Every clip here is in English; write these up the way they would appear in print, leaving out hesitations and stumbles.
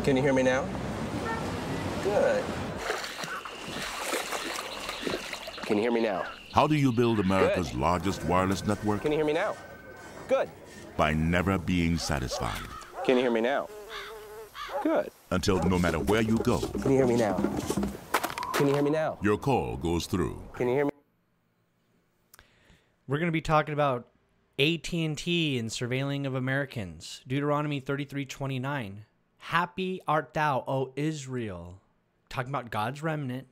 Can you hear me now? Good. Can you hear me now? How do you build America's largest wireless network? Can you hear me now? Good. By never being satisfied. Can you hear me now? Good. Until no matter where you go. Can you hear me now? Can you hear me now? Your call goes through. Can you hear me? We're going to be talking about AT&T and surveilling of Americans. Deuteronomy 33:29. Happy art thou, O Israel. Talking about God's remnant.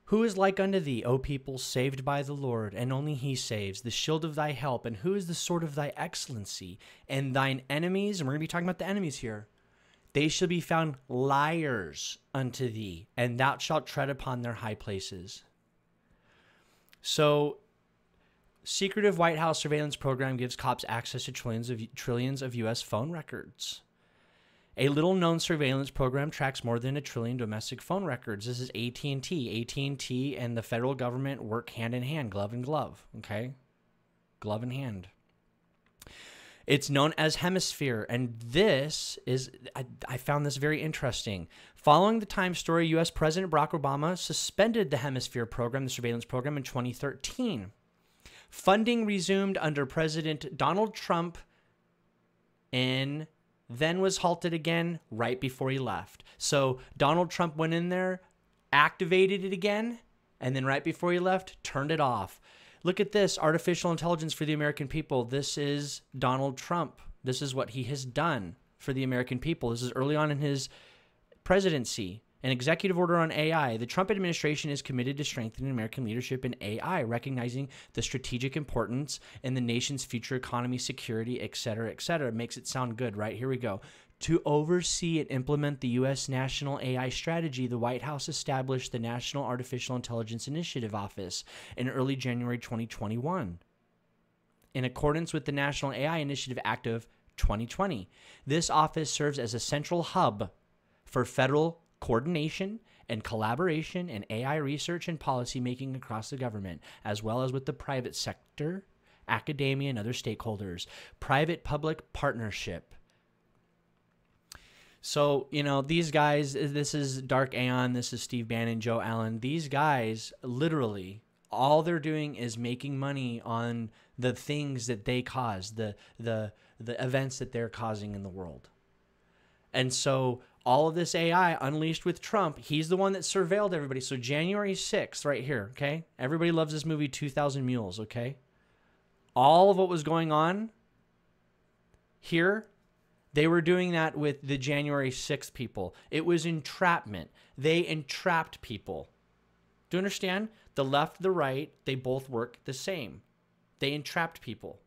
Who is like unto thee, O people, saved by the Lord, and only he saves, the shield of thy help, and who is the sword of thy excellency? And thine enemies, and we're going to be talking about the enemies here, they shall be found liars unto thee, and thou shalt tread upon their high places. So, secretive White House surveillance program gives cops access to trillions of U.S. phone records. A little-known surveillance program tracks more than 1 trillion domestic phone records. This is AT&T. AT&T and the federal government work hand in hand, glove in glove, okay? Glove in hand. It's known as Hemisphere, and this is, I found this very interesting. Following the Times story, U.S. President Barack Obama suspended the Hemisphere program, the surveillance program, in 2013. Funding resumed under President Donald Trump and then was halted again right before he left. So Donald Trump went in there, activated it again, and then right before he left, turned it off. Look at this, artificial intelligence for the American people. This is Donald Trump. This is what he has done for the American people. This is early on in his presidency. An executive order on AI. The Trump administration is committed to strengthening American leadership in AI, recognizing the strategic importance in the nation's future economy, security, et cetera, et cetera. It makes it sound good, right? Here we go. To oversee and implement the U.S. national AI strategy, the White House established the National Artificial Intelligence Initiative Office in early January 2021. In accordance with the National AI Initiative Act of 2020, this office serves as a central hub for federal coordination and collaboration in AI research and policymaking across the government, as well as with the private sector, academia, and other stakeholders. Private-public partnership. So, you know, these guys, this is Dark Aeon, this is Steve Bannon, Joe Allen. These guys, literally, all they're doing is making money on the things that they cause, the events that they're causing in the world. And so all of this AI unleashed with Trump, he's the one that surveilled everybody. So January 6th, right here, okay? Everybody loves this movie, 2,000 Mules, okay? All of what was going on here, they were doing that with the January 6th people. It was entrapment. They entrapped people. Do you understand? The left, the right, they both work the same. They entrapped people.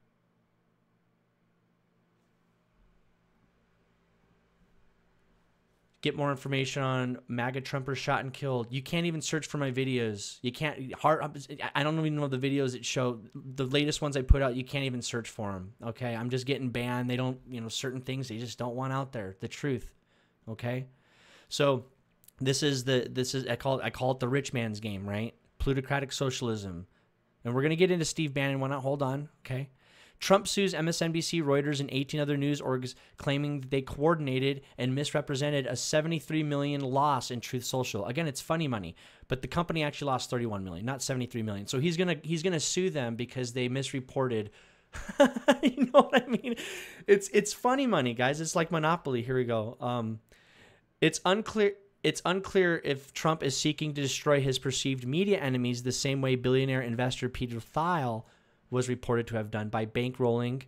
Get more information on MAGA Trumpers shot and killed. You can't even search for my videos. You can't. I don't even know the videos that show the latest ones I put out. You can't even search for them. Okay, I'm just getting banned. They don't, certain things they just don't want out there. The truth. Okay, so this is I call it the rich man's game, right? Plutocratic socialism, and we're gonna get into Steve Bannon. Why not? Hold on. Okay. Trump sues MSNBC, Reuters, and 18 other news orgs, claiming that they coordinated and misrepresented a $73 million loss in Truth Social. Again, it's funny money, but the company actually lost $31 million, not $73 million. So he's gonna sue them because they misreported. You know what I mean? It's funny money, guys. It's like Monopoly. Here we go. It's unclear if Trump is seeking to destroy his perceived media enemies the same way billionaire investor Peter Thiel was reported to have done by bankrolling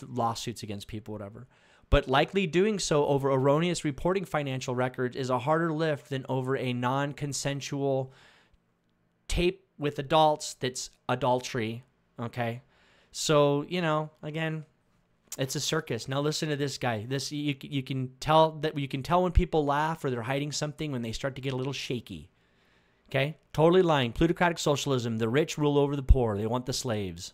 lawsuits against people, whatever. But likely doing so over erroneous reporting financial records is a harder lift than over a non-consensual tape with adults that's adultery, okay? So, again, it's a circus. Now listen to this guy. This you can tell when people laugh or they're hiding something when they start to get a little shaky. Okay, totally lying. Plutocratic socialism. The rich rule over the poor. They want the slaves.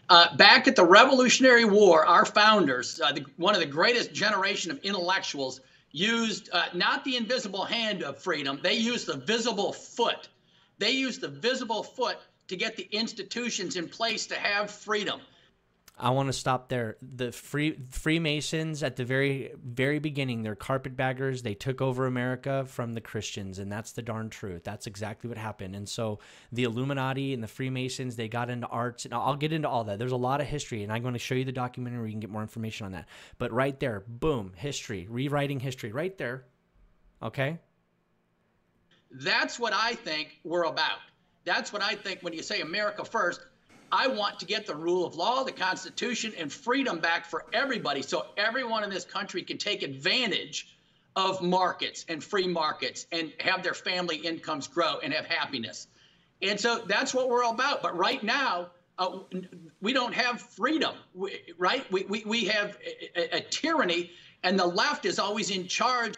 Back at the Revolutionary War, our founders, one of the greatest generation of intellectuals, used not the invisible hand of freedom. They used the visible foot. They used the visible foot to get the institutions in place to have freedom. I want to stop there. The Freemasons at the very, very beginning, they're carpetbaggers. They took over America from the Christians, and that's the darn truth. That's exactly what happened. And so the Illuminati and the Freemasons, they got into arts. And I'll get into all that. There's a lot of history, and I'm going to show you the documentary where you can get more information on that. But right there, boom, history, rewriting history, right there. Okay? That's what I think we're about. That's what I think when you say America first. I want to get the rule of law, the Constitution, and freedom back for everybody so everyone in this country can take advantage of markets and free markets and have their family incomes grow and have happiness. And so that's what we're all about. But right now, we don't have freedom, right? We have a tyranny, and the left is always in charge.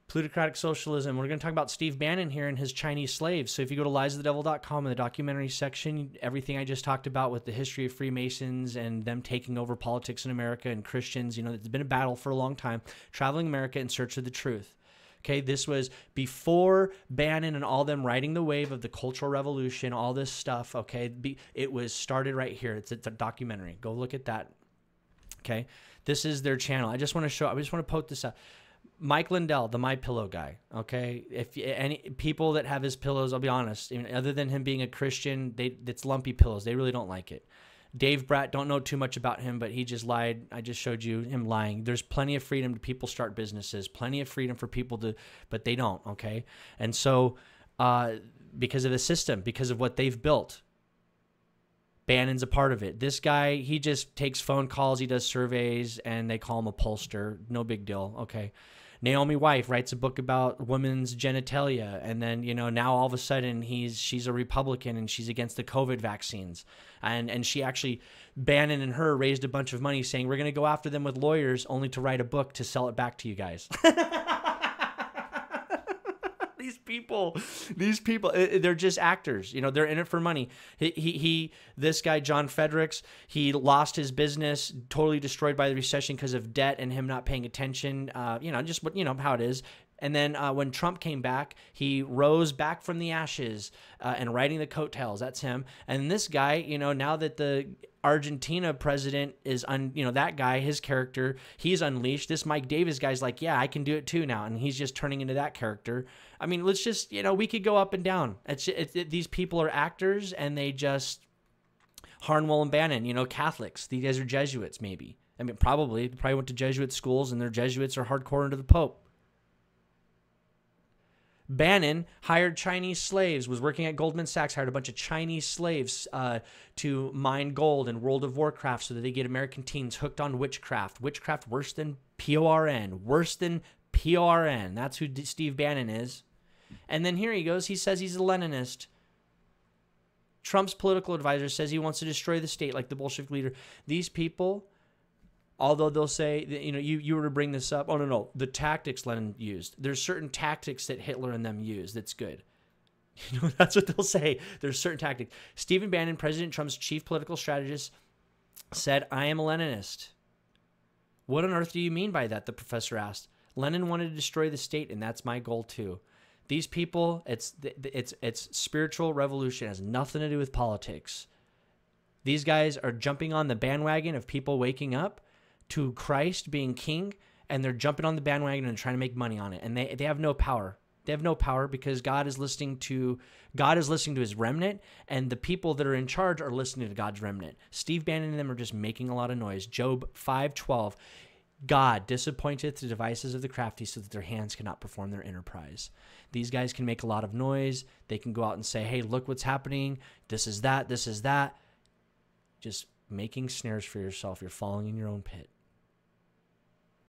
Plutocratic socialism. We're going to talk about Steve Bannon here and his Chinese slaves. So if you go to liesofthedevil.com in the documentary section, everything I just talked about with the history of Freemasons and them taking over politics in America and Christians, you know, it's been a battle for a long time, traveling America in search of the truth. Okay, this was before Bannon and all them riding the wave of the Cultural Revolution, all this stuff, okay? It was started right here. It's a documentary. Go look at that, okay? This is their channel. I just want to post this out. Mike Lindell, the My Pillow guy, okay? If any people that have his pillows, I'll be honest, other than him being a Christian, it's lumpy pillows. They really don't like it. Dave Bratt, don't know too much about him, but he just lied. I just showed you him lying. There's plenty of freedom to people start businesses, plenty of freedom for people to, but they don't, okay? And so because of the system, because of what they've built, Bannon's a part of it. This guy, he just takes phone calls, he does surveys, and they call him a pollster. No big deal, okay? Naomi Wife writes a book about women's genitalia, and then, you know, now all of a sudden she's a Republican and she's against the COVID vaccines. And she actually, Bannon and her raised a bunch of money saying, we're going to go after them with lawyers only to write a book to sell it back to you guys. These people, they're just actors. You know, they're in it for money. This guy, John Fredericks, he lost his business, totally destroyed by the recession because of debt and him not paying attention. You know, just what, you know, how it is. And then when Trump came back, he rose back from the ashes and riding the coattails. That's him. And this guy, you know, now that the Argentina president is, you know, that guy, his character, he's unleashed. This Mike Davis guy's like, yeah, I can do it too now. And he's just turning into that character. I mean, let's just, you know, we could go up and down. These people are actors, and they just, Harnwell and Bannon, you know, Catholics. These guys are Jesuits, maybe. I mean, probably went to Jesuit schools, and their Jesuits are hardcore into the Pope. Bannon hired Chinese slaves, was working at Goldman Sachs, hired a bunch of Chinese slaves to mine gold in World of Warcraft so that they get American teens hooked on witchcraft. Witchcraft worse than PORN. Worse than PORN. That's who Steve Bannon is. And then here he goes. He says he's a Leninist. Trump's political advisor says he wants to destroy the state like the Bolshevik leader. These people, although they'll say, you know, you were to bring this up. Oh, no. The tactics Lenin used. There's certain tactics that Hitler and them use that's good. You know, that's what they'll say. There's certain tactics. Stephen Bannon, President Trump's chief political strategist, said, I am a Leninist. What on earth do you mean by that? The professor asked. Lenin wanted to destroy the state, and that's my goal too. These people, it's spiritual revolution. It has nothing to do with politics. These guys are jumping on the bandwagon of people waking up to Christ being king, and they're jumping on the bandwagon and trying to make money on it. And they have no power. They have no power because God is listening to his remnant, and the people that are in charge are listening to God's remnant. Steve Bannon and them are just making a lot of noise. Job 5:12. God disappointeth the devices of the crafty so that their hands cannot perform their enterprise. These guys can make a lot of noise. They can go out and say, hey, look what's happening. This is that. This is that. Just making snares for yourself. You're falling in your own pit.